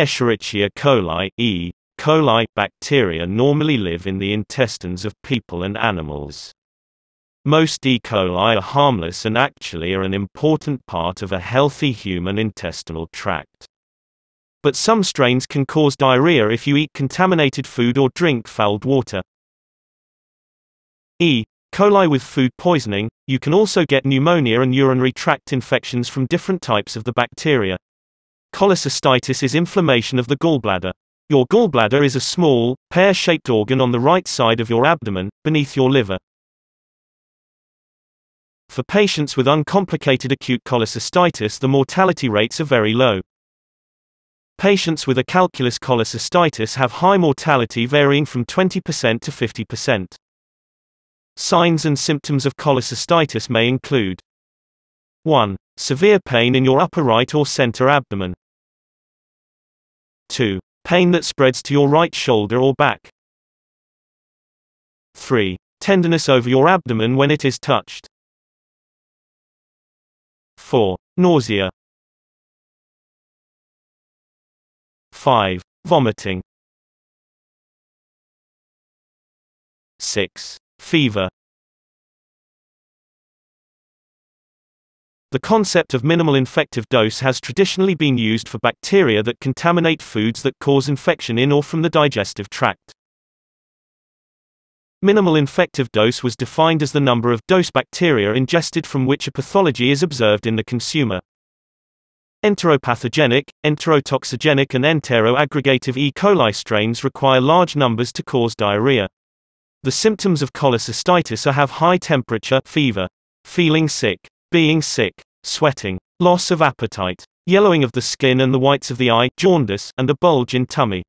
Escherichia coli (E. coli) bacteria normally live in the intestines of people and animals. Most E. coli are harmless and actually are an important part of a healthy human intestinal tract. But some strains can cause diarrhea if you eat contaminated food or drink fouled water. E. coli with food poisoning. You can also get pneumonia and urinary tract infections from different types of the bacteria. Cholecystitis is inflammation of the gallbladder. Your gallbladder is a small, pear-shaped organ on the right side of your abdomen, beneath your liver. For patients with uncomplicated acute cholecystitis, the mortality rates are very low. Patients with acalculous cholecystitis have high mortality varying from 20% to 50%. Signs and symptoms of cholecystitis may include 1. Severe pain in your upper right or center abdomen. 2. Pain that spreads to your right shoulder or back. 3. Tenderness over your abdomen when it is touched. 4. Nausea. 5. Vomiting. 6. Fever. The concept of minimal infective dose has traditionally been used for bacteria that contaminate foods that cause infection in or from the digestive tract. Minimal infective dose was defined as the number of dose bacteria ingested from which a pathology is observed in the consumer. Enteropathogenic, enterotoxigenic and enteroaggregative E. coli strains require large numbers to cause diarrhea. The symptoms of cholecystitis are have high temperature, fever, feeling sick, being sick, sweating, loss of appetite, yellowing of the skin and the whites of the eye, jaundice, and a bulge in tummy.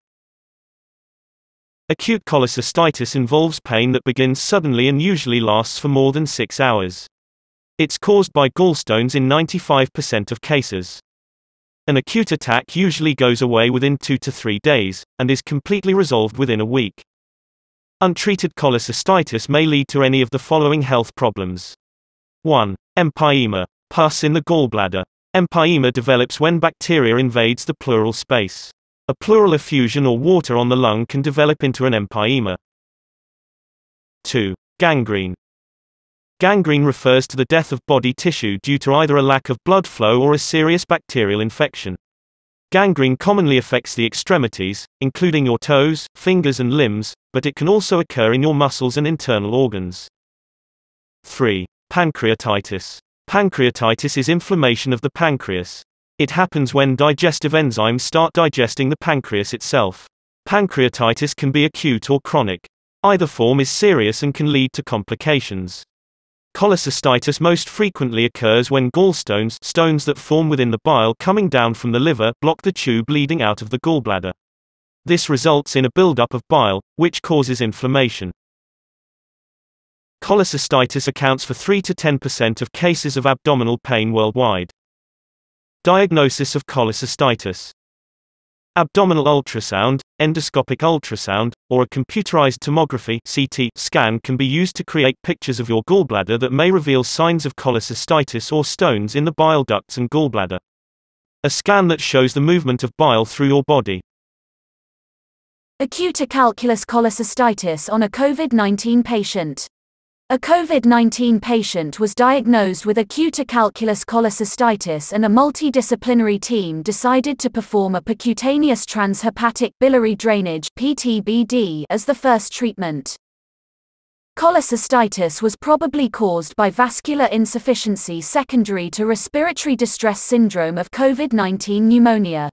Acute cholecystitis involves pain that begins suddenly and usually lasts for more than 6 hours. It's caused by gallstones in 95% of cases. An acute attack usually goes away within 2 to 3 days, and is completely resolved within a week. Untreated cholecystitis may lead to any of the following health problems. 1. Empyema, pus in the gallbladder. Empyema develops when bacteria invades the pleural space. A pleural effusion or water on the lung can develop into an empyema. 2. Gangrene. Gangrene refers to the death of body tissue due to either a lack of blood flow or a serious bacterial infection. Gangrene commonly affects the extremities, including your toes, fingers and limbs, but it can also occur in your muscles and internal organs. 3. Pancreatitis. Pancreatitis is inflammation of the pancreas. It happens when digestive enzymes start digesting the pancreas itself. Pancreatitis can be acute or chronic. Either form is serious and can lead to complications. Cholecystitis most frequently occurs when gallstones, stones that form within the bile coming down from the liver, block the tube leading out of the gallbladder. This results in a buildup of bile, which causes inflammation. Cholecystitis accounts for 3 to 10% of cases of abdominal pain worldwide. Diagnosis of cholecystitis. Abdominal ultrasound, endoscopic ultrasound, or a computerized tomography (CT) scan can be used to create pictures of your gallbladder that may reveal signs of cholecystitis or stones in the bile ducts and gallbladder. A scan that shows the movement of bile through your body. Acute acalculous cholecystitis on a COVID-19 patient. A COVID-19 patient was diagnosed with acute acalculous cholecystitis and a multidisciplinary team decided to perform a percutaneous transhepatic biliary drainage (PTBD) as the first treatment. Cholecystitis was probably caused by vascular insufficiency secondary to respiratory distress syndrome of COVID-19 pneumonia.